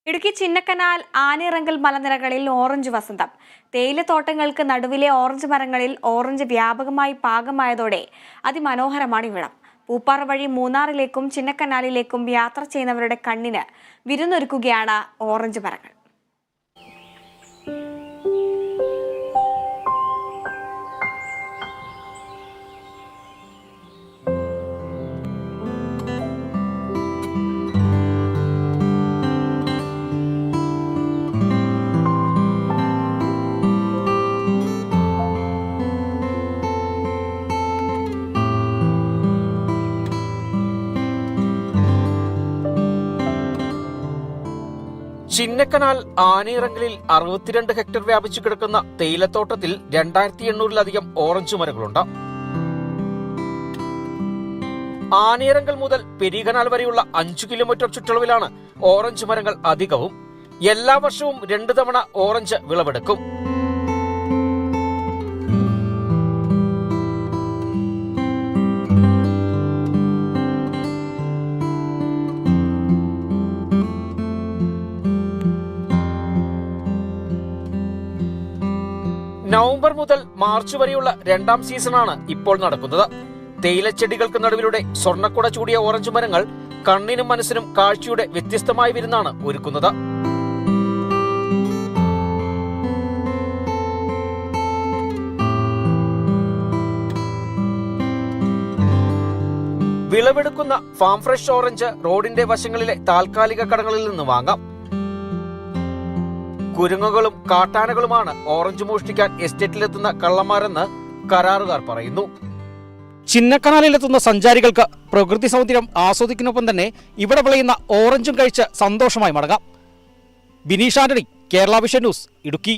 ഇടുക്കി ചിന്നക്കനാൽ ആനിറങ്കൽ മലനിരകളിൽ ഓറഞ്ച് വസന്തം. തേയിലത്തോട്ടങ്ങൾക്ക് നടുവിലെ ഓറഞ്ച് മരങ്ങളിൽ ഓറഞ്ച് വ്യാപകമായി പാകമായതോടെ അതിമനോഹരമാണ് ഇവിടം. പൂപ്പാറ വഴി മൂന്നാറിലേക്കും ചിന്നക്കനാലിലേക്കും യാത്ര ചെയ്യുന്നവരുടെ കണ്ണിന് വിരുന്നൊരുക്കുകയാണ് ഓറഞ്ച് മരങ്ങൾ. ചിന്നക്കനാൽ ആനിറങ്കലിൽ 62 ഹെക്ടർ വ്യാപിച്ചു കിടക്കുന്ന തേയിലത്തോട്ടത്തിൽ 2800-ലധികം ഓറഞ്ച് മരങ്ങളുണ്ട്. ആനിറങ്കൽ മുതൽ പെരിയകനാൽ വരെയുള്ള 5 കിലോമീറ്റർ ചുറ്റളവിലാണ് ഓറഞ്ച് മരങ്ങൾ അധികവും. എല്ലാ വർഷവും 2 തവണ ഓറഞ്ച് വിളവെടുക്കും. നവംബർ മുതൽ മാർച്ച് വരെയുള്ള 2ാം സീസണാണ് ഇപ്പോൾ നടക്കുന്നത്. തേയിലച്ചെടികൾക്ക് നടുവിലൂടെ സ്വർണ്ണക്കുട ചൂടിയ ഓറഞ്ച് മരങ്ങൾ കണ്ണിനും മനസ്സിനും കാഴ്ചയുടെ വ്യത്യസ്തമായ വിരുന്നാണ് ഒരുക്കുന്നത്. വിളവെടുക്കുന്ന ഫാം ഫ്രഷ് ഓറഞ്ച് റോഡിന്റെ വശങ്ങളിലെ താൽക്കാലിക കടകളിൽ നിന്ന് വാങ്ങാം. കുരങ്ങുകളും കാട്ടാനകളുമാണ് ഓറഞ്ച് മോഷ്ടിക്കാൻ എസ്റ്റേറ്റിലെത്തുന്ന കള്ളന്മാരെന്ന് കരാറുകാർ പറയുന്നു. ചിന്നക്കനാലിലെത്തുന്ന സഞ്ചാരികൾക്ക് പ്രകൃതി സൗന്ദര്യം ആസ്വദിക്കുന്നൊപ്പം തന്നെ ഇവിടെ വിളയുന്ന ഓറഞ്ചും കഴിച്ച് സന്തോഷമായി മടങ്ങാം. Bineesh Antony, Kerala vision news, Idukki.